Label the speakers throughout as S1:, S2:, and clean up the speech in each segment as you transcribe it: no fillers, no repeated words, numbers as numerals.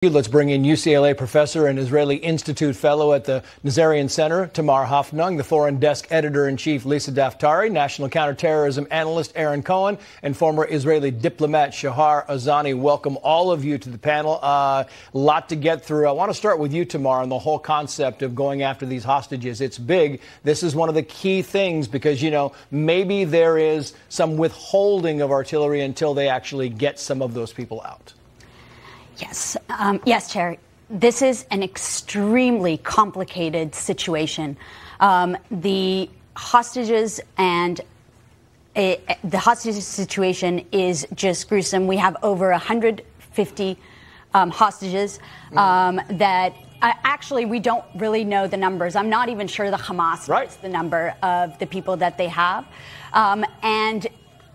S1: Let's bring in UCLA professor and Israeli Institute fellow at the Nazarian Center, Tamar Hoffnung, the foreign desk editor-in-chief, Lisa Daftari, national counterterrorism analyst, Aaron Cohen, and former Israeli diplomat, Shahar Azani. Welcome all of you to the panel. A lot to get through. I want to start with you, Tamar, on the whole concept of going after these hostages. It's big. This is one of the key things because, you know, maybe there is some withholding of artillery until they actually get some of those people out.
S2: Yes. Yes, Chair. This is an extremely complicated situation. The hostages and the hostage situation is just gruesome. We have over 150 hostages that actually we don't really know the numbers. I'm not even sure the Hamas knows the number of the people that they have. And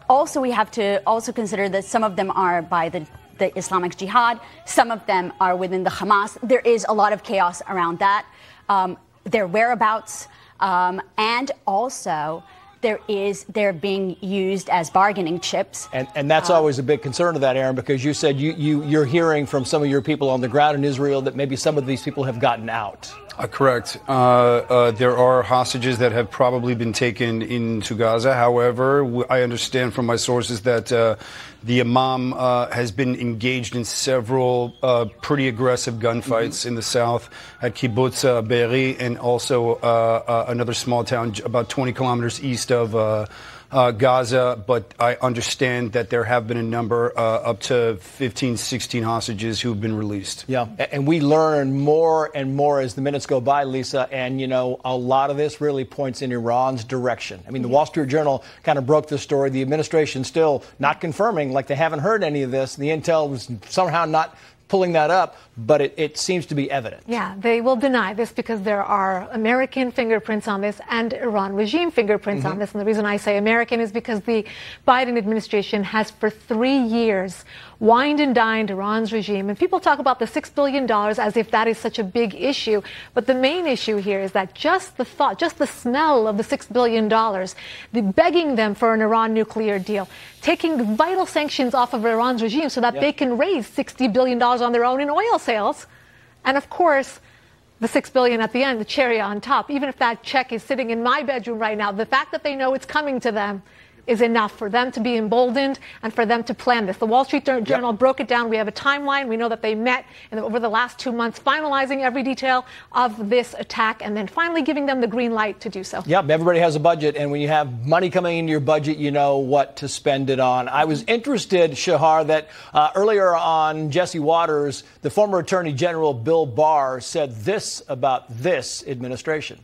S2: also we have to also consider that some of them are by the Islamic Jihad. Some of them are within the Hamas. There is a lot of chaos around that. Their whereabouts, and also they're being used as bargaining chips. And that's always a big concern of that, Aaron, because you said you're hearing from some of your people on the ground in Israel that maybe some of these people have gotten out.
S3: Correct. There are hostages that have probably been taken into Gaza. However, I understand from my sources that the Imam has been engaged in several pretty aggressive gunfights in the south at Kibbutz Be'eri and also another small town about 20 kilometers east of Gaza, but I understand that there have been a number, up to 15, 16 hostages who have been released.
S1: Yeah, and we learn more and more as the minutes go by, Lisa, and, you know, a lot of this really points in Iran's direction. I mean, the Wall Street Journal kind of broke the story. The administration still not confirming, like they haven't heard any of this. The intel was somehow not pulling that up, but it seems to be evident.
S4: Yeah, they will deny this because there are American fingerprints on this and Iran regime fingerprints on this. And the reason I say American is because the Biden administration has for 3 years wined and dined Iran's regime. And people talk about the $6 billion as if that is such a big issue. But the main issue here is that just the thought, just the smell of the $6 billion, the begging them for an Iran nuclear deal, taking vital sanctions off of Iran's regime so that they can raise $60 billion on their own in oil sales. And of course, the $6 billion at the end, the cherry on top, even if that check is sitting in my bedroom right now, the fact that they know it's coming to them is enough for them to be emboldened and for them to plan this. The Wall Street Journal broke it down. We have a timeline. We know that they met over the last 2 months, finalizing every detail of this attack and then finally giving them the green light to do so.
S1: Yep, everybody has a budget, and when you have money coming into your budget, you know what to spend it on. I was interested, Shahar, that earlier on Jesse Waters, the former Attorney General Bill Barr, said this about this administration.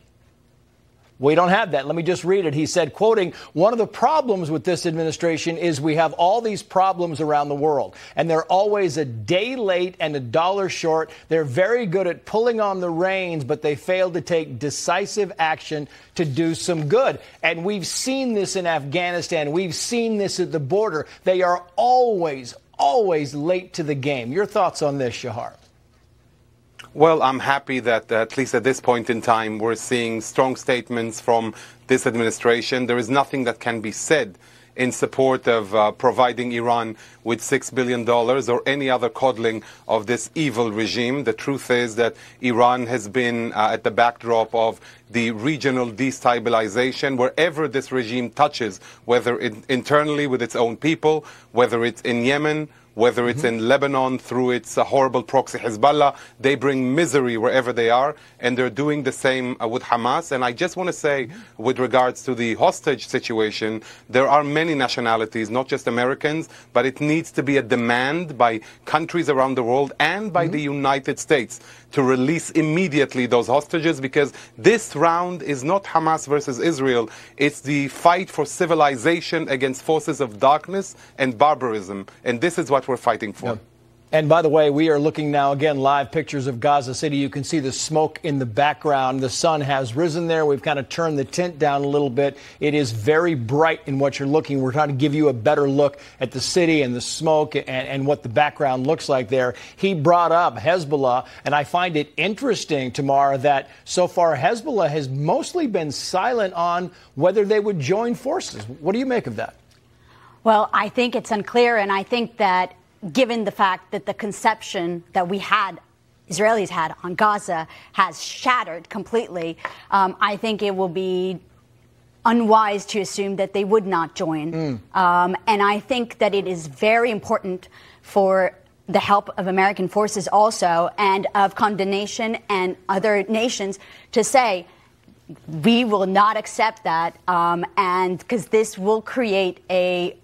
S1: We don't have that. Let me just read it. He said, quoting, "One of the problems with this administration is we have all these problems around the world, and they're always a day late and a dollar short. They're very good at pulling on the reins, but they fail to take decisive action to do some good." And we've seen this in Afghanistan. We've seen this at the border. They are always late to the game. Your thoughts on this, Shahar?
S5: Well, I'm happy that at least at this point in time, we're seeing strong statements from this administration. There is nothing that can be said in support of providing Iran with $6 billion or any other coddling of this evil regime. The truth is that Iran has been at the backdrop of the regional destabilization wherever this regime touches, whether internally with its own people, whether it's in Yemen, whether it's in Lebanon through its horrible proxy Hezbollah. They bring misery wherever they are, and they're doing the same with Hamas. And I just want to say, with regards to the hostage situation, there are many nationalities, not just Americans, but it needs to be a demand by countries around the world and by the United States to release immediately those hostages, because this round is not Hamas versus Israel. It's the fight for civilization against forces of darkness and barbarism. And this is what we're fighting for.
S1: Yep. And by the way, we are looking now, again, live pictures of Gaza City. You can see the smoke in the background. The sun has risen there. We've kind of turned the tint down a little bit. It is very bright in what you're looking. We're trying to give you a better look at the city and the smoke and what the background looks like there. He brought up Hezbollah, and I find it interesting, Tamar, that so far Hezbollah has mostly been silent on whether they would join forces. What do you make of that?
S2: Well, I think it's unclear, and I think that given the fact that the conception that Israelis had on Gaza has shattered completely, I think it will be unwise to assume that they would not join. And I think that it is very important for the help of American forces also, and of condemnation and other nations, to say we will not accept that, and because this will create a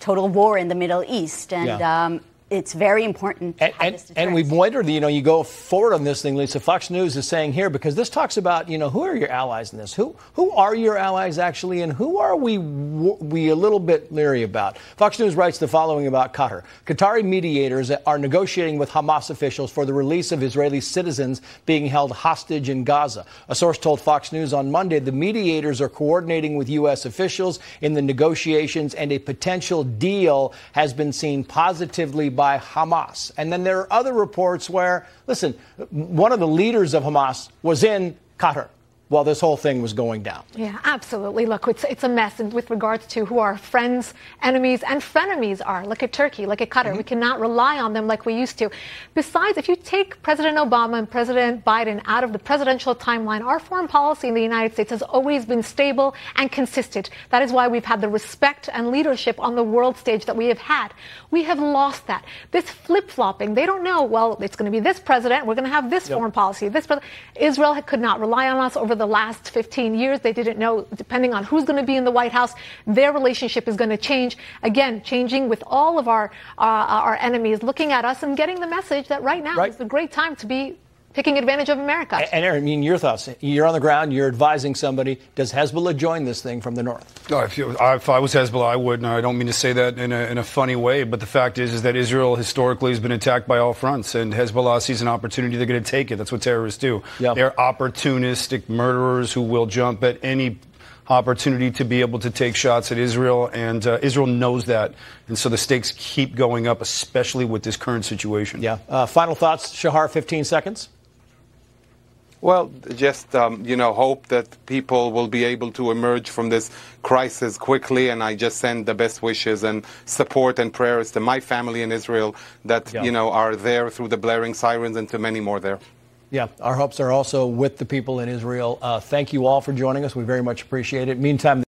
S2: total war in the Middle East, and it's very important to have this
S1: and we've wondered, you go forward on this thing, Lisa. Fox News is saying here, because this talks about, who are your allies in this? Who are your allies actually, and who are we a little bit leery about? Fox News writes the following about Qatar. Qatari mediators are negotiating with Hamas officials for the release of Israeli citizens being held hostage in Gaza. A source told Fox News on Monday the mediators are coordinating with U.S. officials in the negotiations, and a potential deal has been seen positively by Hamas. And then there are other reports where, listen, one of the leaders of Hamas was in Qatar while this whole thing was going down.
S4: Yeah, absolutely. Look, it's a mess with regards to who our friends, enemies, and frenemies are. Look at Turkey, look at Qatar. We cannot rely on them like we used to. Besides, if you take President Obama and President Biden out of the presidential timeline, our foreign policy in the United States has always been stable and consistent. That is why we've had the respect and leadership on the world stage that we have had. We have lost that. This flip-flopping, they don't know, well, it's going to be this president, we're going to have this foreign policy, this president. Israel could not rely on us over the last 15 years. They didn't know, depending on who's going to be in the White House, their relationship is going to change. Again, changing with all of our enemies looking at us and getting the message that right now is a great time to be taking advantage of America.
S1: And Aaron, your thoughts. You're on the ground. You're advising somebody. Does Hezbollah join this thing from the north?
S3: No, if I was Hezbollah, I would. No, I don't mean to say that in a funny way, but the fact is that Israel historically has been attacked by all fronts, and Hezbollah sees an opportunity. They're going to take it. That's what terrorists do. Yep. They're opportunistic murderers who will jump at any opportunity to be able to take shots at Israel, and Israel knows that. And so the stakes keep going up, especially with this current situation.
S1: Yeah. Final thoughts, Shahar, 15 seconds.
S5: Well, just, hope that people will be able to emerge from this crisis quickly. And I just send the best wishes and support and prayers to my family in Israel that, are there through the blaring sirens, and to many more there.
S1: Yeah, our hopes are also with the people in Israel. Thank you all for joining us. We very much appreciate it. Meantime,